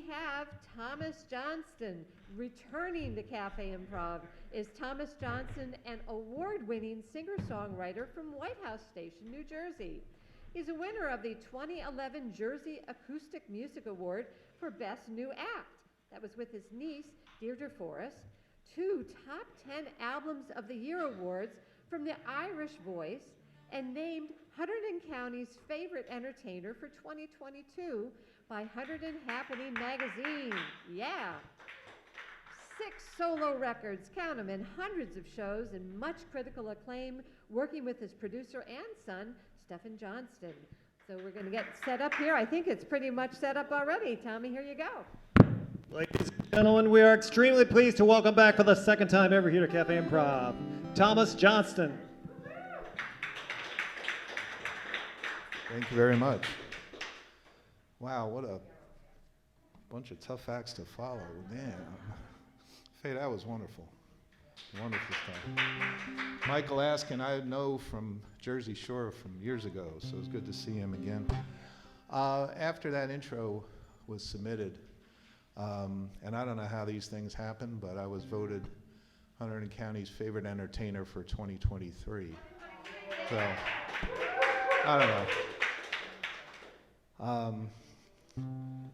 have Thomas Johnston. Returning to Cafe Improv is Thomas Johnston, an award-winning singer-songwriter from Whitehouse Station, New Jersey. He's a winner of the 2011 Jersey Acoustic Music Award for Best New Act. That was with his niece, Deirdre Forrest. 2 Top 10 Albums of the Year awards from the Irish Voice, and named Hunterdon County's favorite entertainer for 2022 by Hunterdon Happening magazine. Yeah. 6 solo records, count them, and hundreds of shows and much critical acclaim, working with his producer and son, Stephen Johnston. So we're going to get set up here. I think it's pretty much set up already. Tommy, here you go. Ladies and gentlemen, we are extremely pleased to welcome back for the second time ever here to Cafe Improv, Thomas Johnston. Thank you very much. Wow, what a bunch of tough acts to follow. Damn. Faye, that was wonderful. Wonderful stuff. Michael Askin, I know from Jersey Shore from years ago, so it's good to see him again. After that intro was submitted, and I don't know how these things happen, but I was voted Hunterdon County's favorite entertainer for 2023. So, I don't know.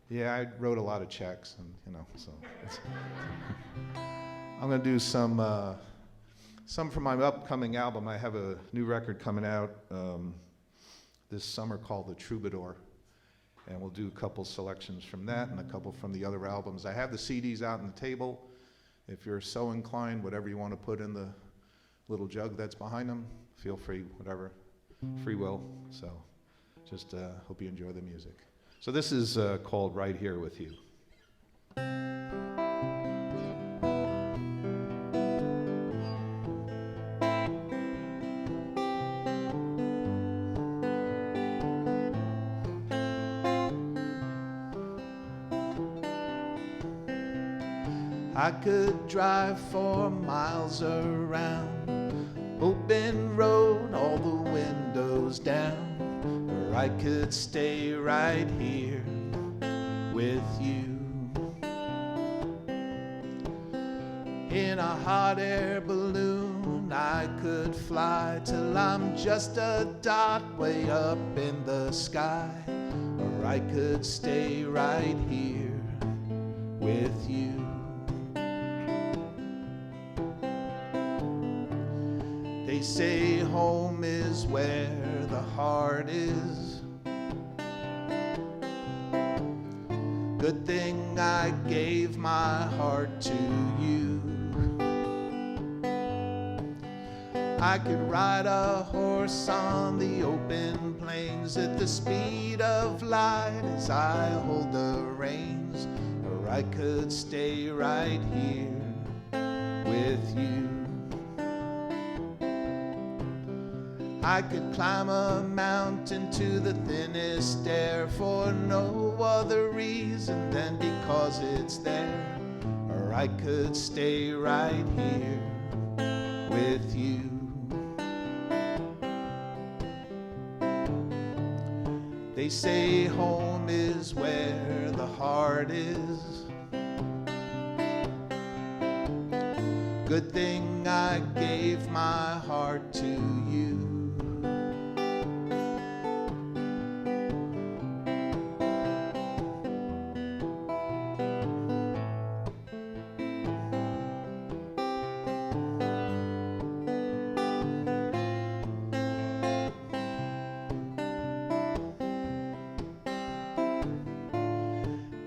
Yeah, I wrote a lot of checks, and so I'm going to do some from my upcoming album. I have a new record coming out this summer called The Troubadour, and we'll do a couple selections from that and a couple from the other albums. I have the CDs out on the table. If you're so inclined, whatever you want to put in the little jug that's behind them, feel free, whatever, free will. So just hope you enjoy the music. So this is called Right Here With You. I could drive 4 miles around open road, all the windows down, or I could stay right here with you. In a hot air balloon I could fly till I'm just a dot way up in the sky, or I could stay right here with you. They say home is where the heart is. Good thing I gave my heart to you. I could ride a horse on the open plains at the speed of light as I hold the reins, or I could stay right here with you. I could climb a mountain to the thinnest air for no other reason than because it's there, or I could stay right here with you. They say home is where the heart is. Good thing I gave my heart to you.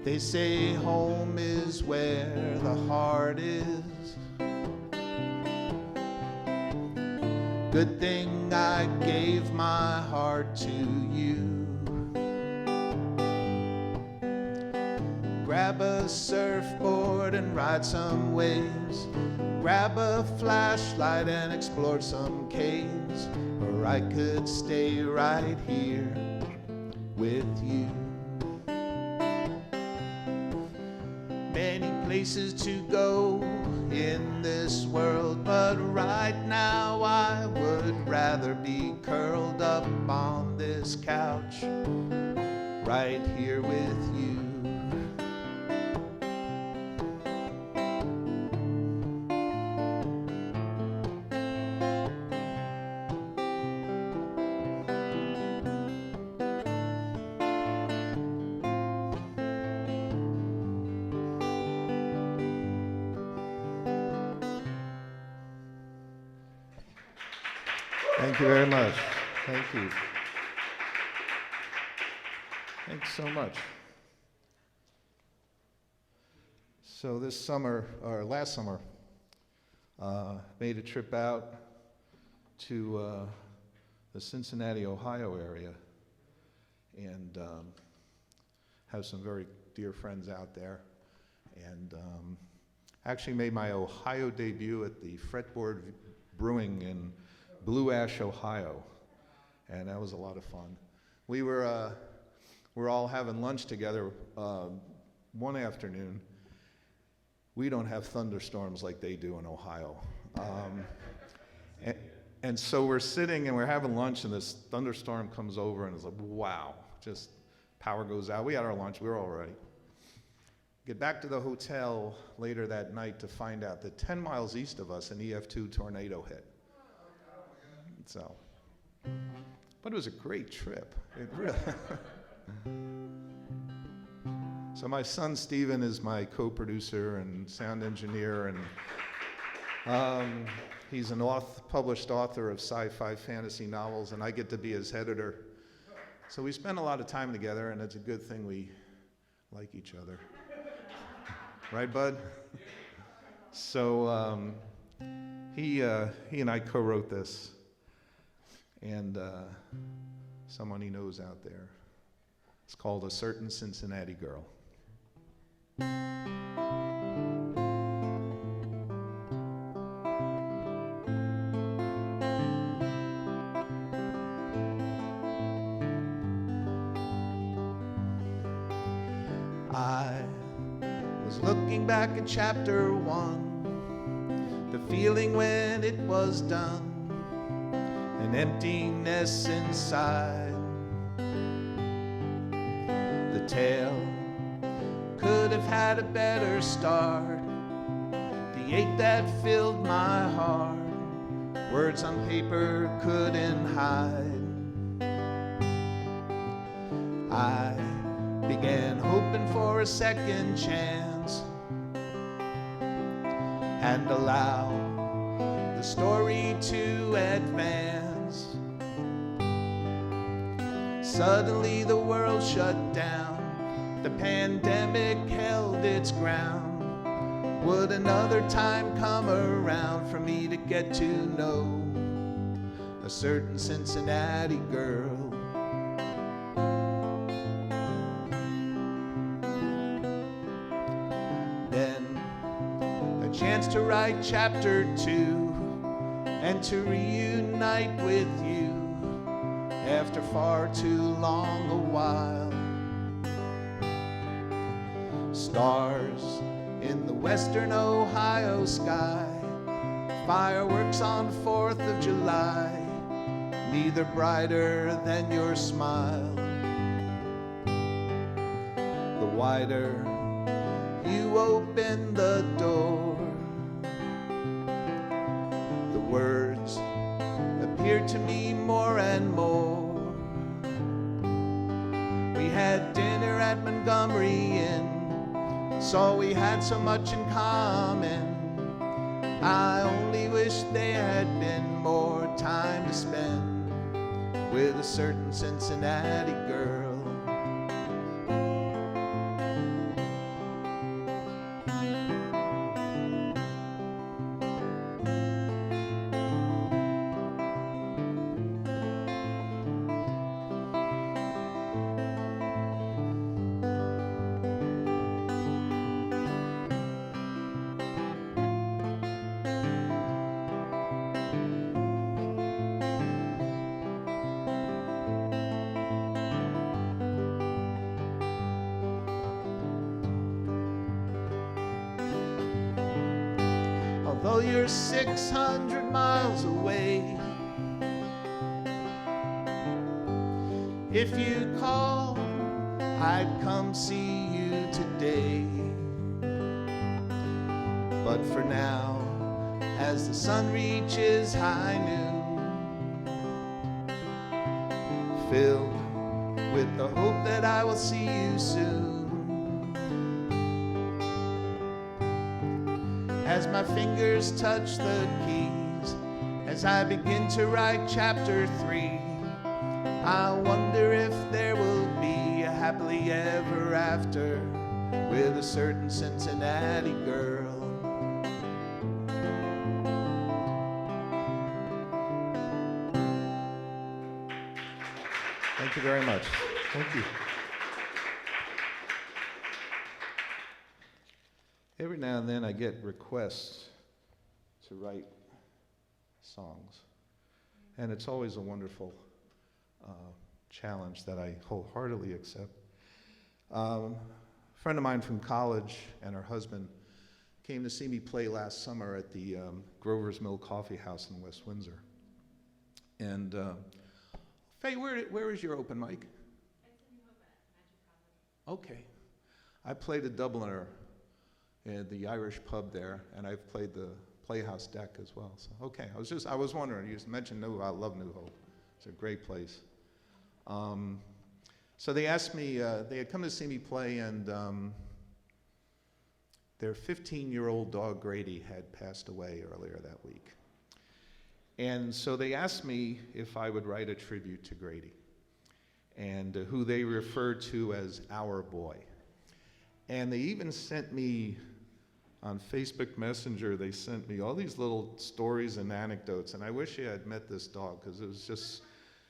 They say home is where the heart is. Good thing I gave my heart to you. Grab a surfboard and ride some waves. Grab a flashlight and explore some caves, or I could stay right here with you. Many places to go in this world, but right now I would rather be curled up on this couch right here with you. Thank you very much. Thank you. Thanks so much. So this summer, or last summer, made a trip out to the Cincinnati, Ohio area, and have some very dear friends out there, and actually made my Ohio debut at the Fretboard Brewing in Blue Ash, Ohio, and that was a lot of fun. We were all having lunch together one afternoon. We don't have thunderstorms like they do in Ohio. And so we're sitting and we're having lunch, and this thunderstorm comes over, and it's like, wow, just power goes out. We had our lunch, we were all right. Get back to the hotel later that night to find out that 10 miles east of us, an EF2 tornado hit. So, but it was a great trip. It really. So my son Steven is my co-producer and sound engineer, and he's an published author of sci-fi fantasy novels, and I get to be his editor. So we spend a lot of time together, and it's a good thing we like each other. Right, bud? So he and I co-wrote this, and someone he knows out there. It's called A Certain Cincinnati Girl. I was looking back at chapter 1, the feeling when it was done, an emptiness inside. The tale could have had a better start, the ache that filled my heart, words on paper couldn't hide. I began hoping for a second chance and allow the story to advance. Suddenly the world shut down, the pandemic held its ground. Would another time come around for me to get to know a certain Cincinnati girl? Chance to write chapter 2 and to reunite with you after far too long a while. Stars in the western Ohio sky, fireworks on 4th of July, neither brighter than your smile. The wider you open the door, words appear to me more and more. We had dinner at Montgomery Inn, saw we had so much in common. I only wish there had been more time to spend with a certain Cincinnati girl. Although you're 600 miles away, if you call, I'd come see you today. But for now, as the sun reaches high noon, filled with the hope that I will see you soon, as my fingers touch the keys, as I begin to write chapter 3. I wonder if there will be a happily ever after with a certain Cincinnati girl. Thank you very much. Thank you. Every now and then I get requests to write songs, and it's always a wonderful challenge that I wholeheartedly accept. A friend of mine from college and her husband came to see me play last summer at the Grover's Mill Coffee House in West Windsor. And Faye, where is your open mic? Okay. I played a Dubliner at the Irish pub there, and I've played the Playhouse deck as well. So, okay, I was wondering, you mentioned I love New Hope. It's a great place. So they asked me, they had come to see me play, and their 15-year-old dog Grady had passed away earlier that week. And so they asked me if I would write a tribute to Grady, and who they referred to as our boy. And they even sent me, on Facebook Messenger, they sent me all these little stories and anecdotes, and I wish I had met this dog, because it was just,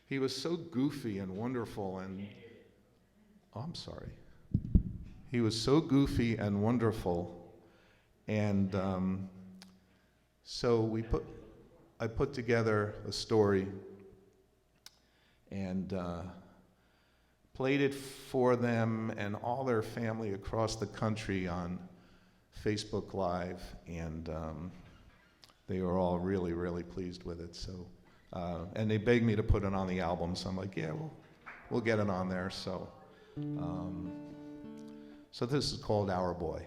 he was so goofy and wonderful, and, oh, I'm sorry. He was so goofy and wonderful, and so I put together a story and played it for them and all their family across the country on Facebook Live, and they were all really, really pleased with it. So, and they begged me to put it on the album, so I'm like, yeah, we'll get it on there. So, so this is called Our Boy.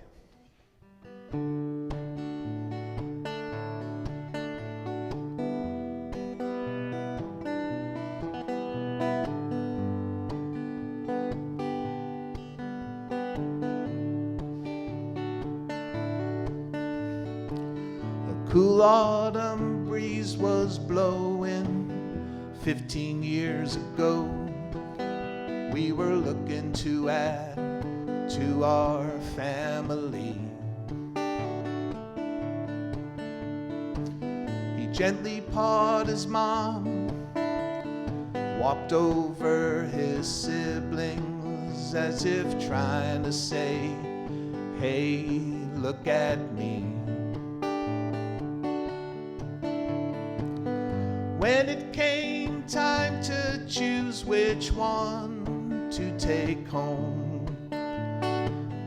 Cool autumn breeze was blowing 15 years ago. We were looking to add to our family. He gently pawed his mom, walked over his siblings as if trying to say, hey, look at me. When it came time to choose which one to take home,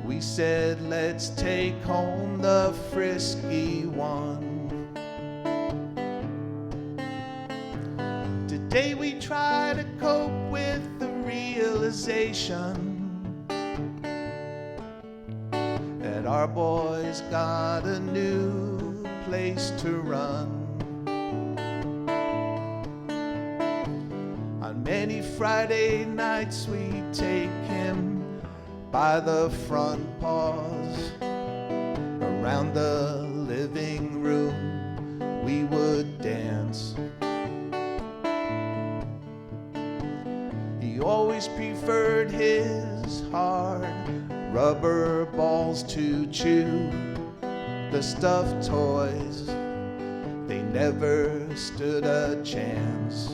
we said, let's take home the frisky one. Today we try to cope with the realization that our boy's got a new place to run. On many Friday nights we take him by the front paws. Around the living room we would dance. He always preferred his hard rubber balls to chew. The stuffed toys, they never stood a chance.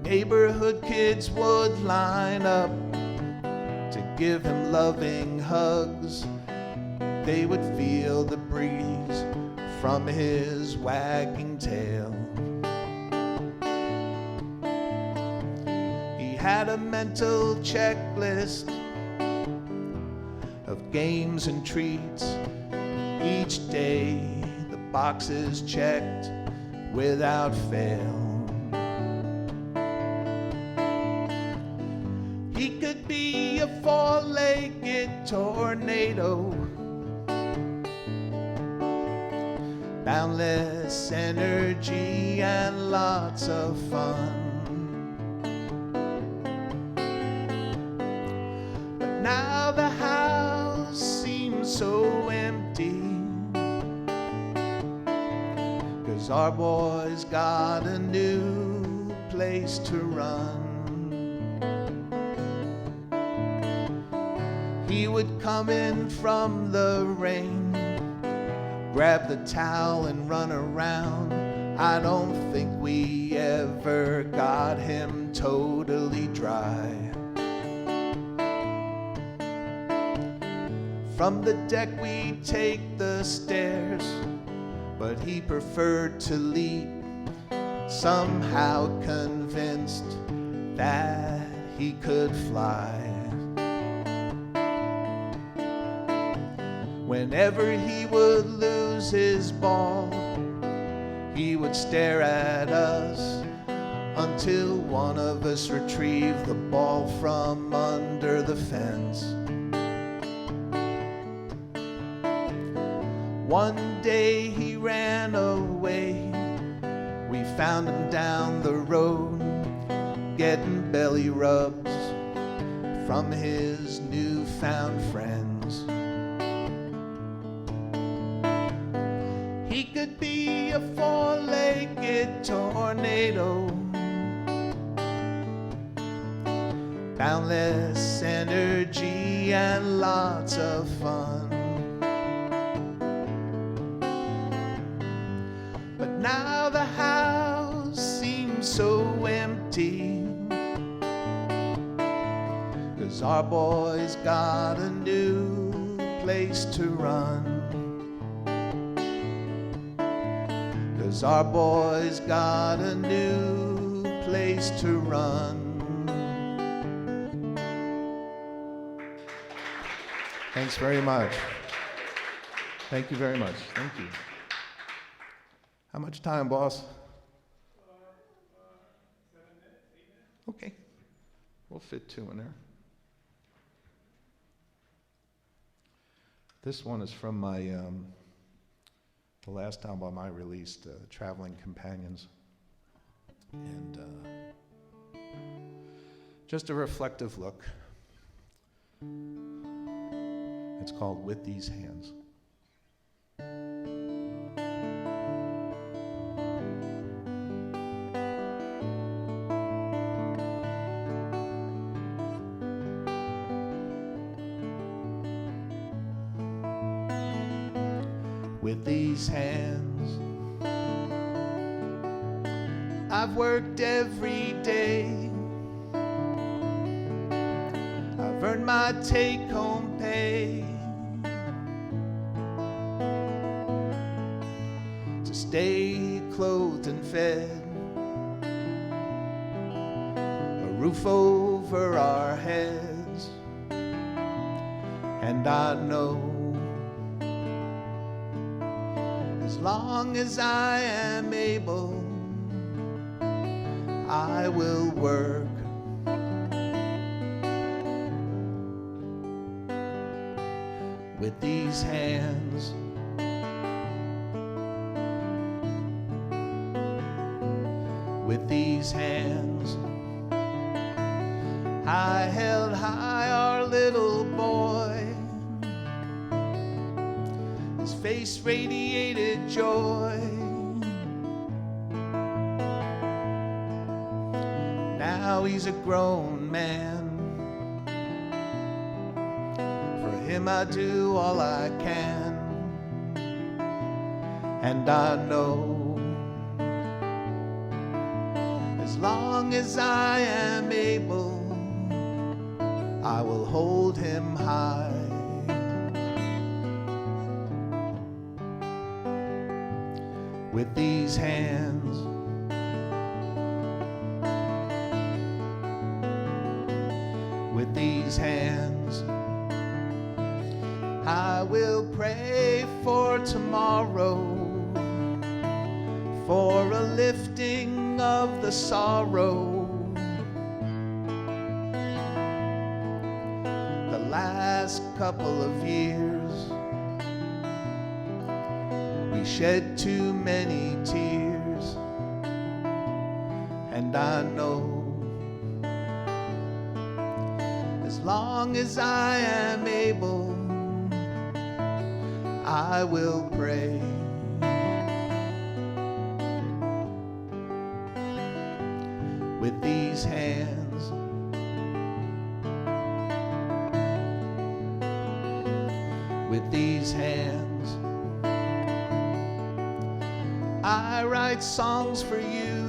Neighborhood kids would line up to give him loving hugs. They would feel the breeze from his wagging tail. He had a mental checklist of games and treats. Each day the boxes checked without fail. He could be a four-legged tornado, boundless energy and lots of fun. But now the house seems so empty. 'cause our boy's got a new place to run. He would come in from the rain, grab the towel and run around. I don't think we ever got him totally dry. From the deck we'd take the stairs, but he preferred to leap, somehow convinced that he could fly. Whenever he would lose his ball, he would stare at us until one of us retrieved the ball from under the fence. One day he ran away. We found him down the road, getting belly rubs from his newfound friends. He could be a four-legged tornado, boundless energy and lots of fun. But now the house seems so empty, 'cause our boy's got a new place to run. 'Cause our boy's got a new place to run. Thanks very much. Thank you very much. Thank you. How much time, boss? 7 minutes, 8 minutes. Okay. We'll fit 2 in there. This one is from my the last album I released, Traveling Companions. And just a reflective look. It's called With These Hands. With these hands, I've worked every day. I've earned my take-home pay to stay clothed and fed, a roof over our heads, and I know as long as I am able, I will work. With these hands, with these hands, I held high our little boy. His face radiated joy. Now he's a grown man. For him I do all I can. And I know as long as I am able, I will hold him high. With these hands, with these hands, I will pray for tomorrow, for a lifting of the sorrow. The last couple of years, we shed too many tears, and I know as long as I am able, I will pray. these hands. I write songs for you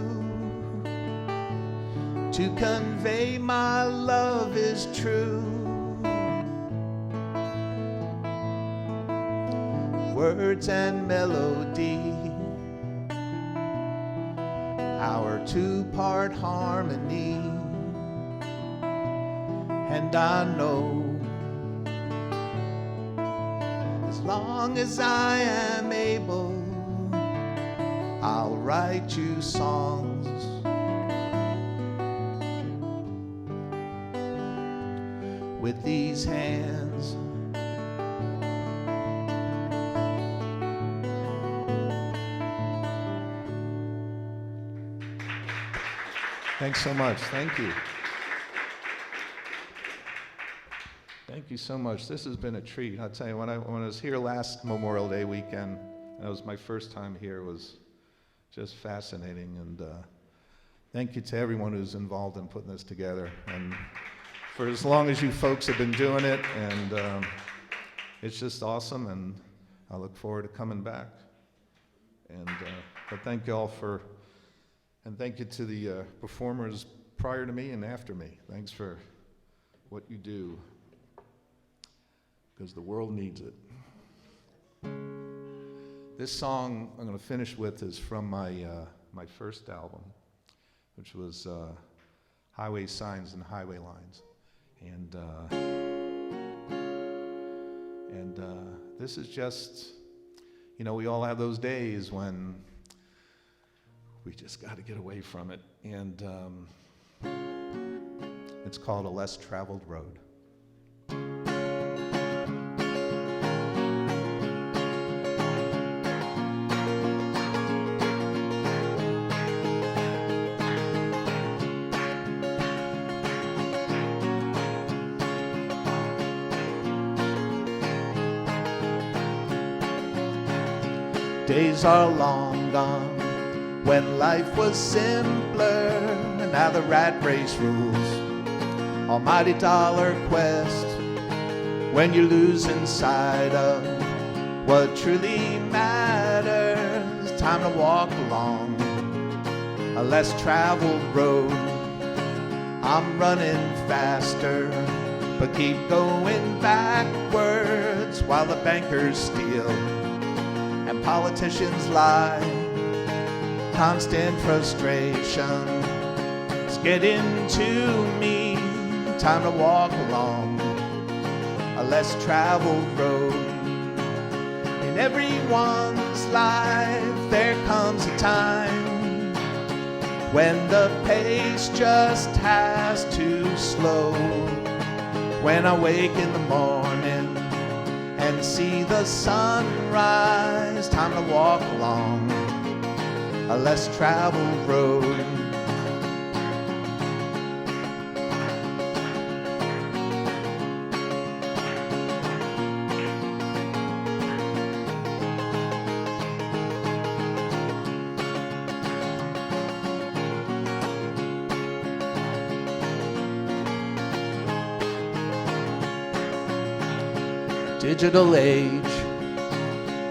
to convey my love is true. Words and melody, our two-part harmony. And I know as long as I am able, I'll write you songs with these hands. Thanks so much. Thank you. Thank you so much. This has been a treat. I'll tell you, when I was here last Memorial Day weekend, that was my first time here, it was just fascinating. And thank you to everyone who's involved in putting this together. And for as long as you folks have been doing it, and it's just awesome, and I look forward to coming back. And but thank you all and thank you to the performers prior to me and after me. Thanks for what you do, because the world needs it. This song I'm going to finish with is from my first album, which was Highway Signs and Highway Lines. And this is just, you know, we all have those days when we just got to get away from it. And it's called A Less Traveled Road. Days are long gone when life was simpler, and now the rat race rules. Almighty dollar quest, when you're losing sight of what truly matters. Time to walk along a less traveled road. I'm running faster, but keep going backwards while the bankers steal and politicians lie. Constant frustration is getting to me. Time to walk along a less traveled road. In everyone's life there comes a time when the pace just has to slow. When I wake in the morning and see the sunrise, time to walk along a less traveled road. Digital age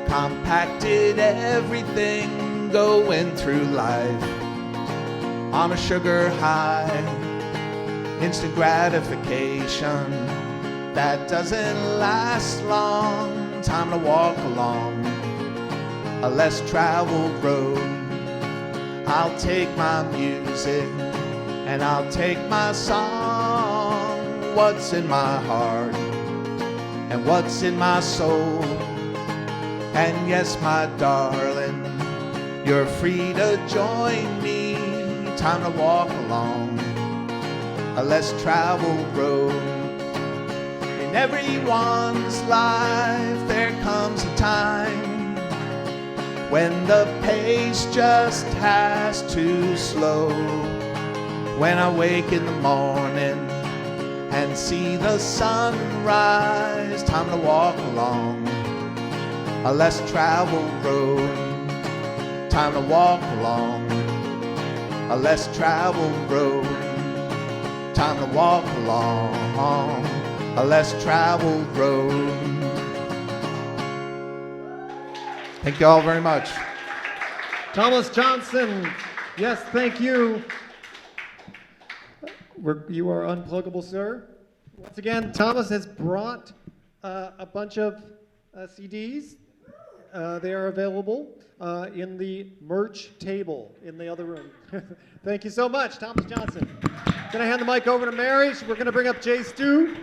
compacted everything going through life on a sugar high. Instant gratification that doesn't last long. Time to walk along a less traveled road. I'll take my music and I'll take my song. What's in my heart and what's in my soul. And yes, my darling, you're free to join me. Time to walk along a less traveled road. In everyone's life there comes a time when the pace just has to slow. When I wake in the morning and see the sunrise, time to walk along a less traveled road. Time to walk along a less traveled road. Time to walk along a less traveled road. Thank you all very much. Thomas Johnston, yes, thank you. You are unpluggable, sir. Once again, Thomas has brought a bunch of CDs. They are available in the merch table in the other room. Thank you so much, Thomas Johnston. Going to hand the mic over to Mary. We're going to bring up Jay Stu.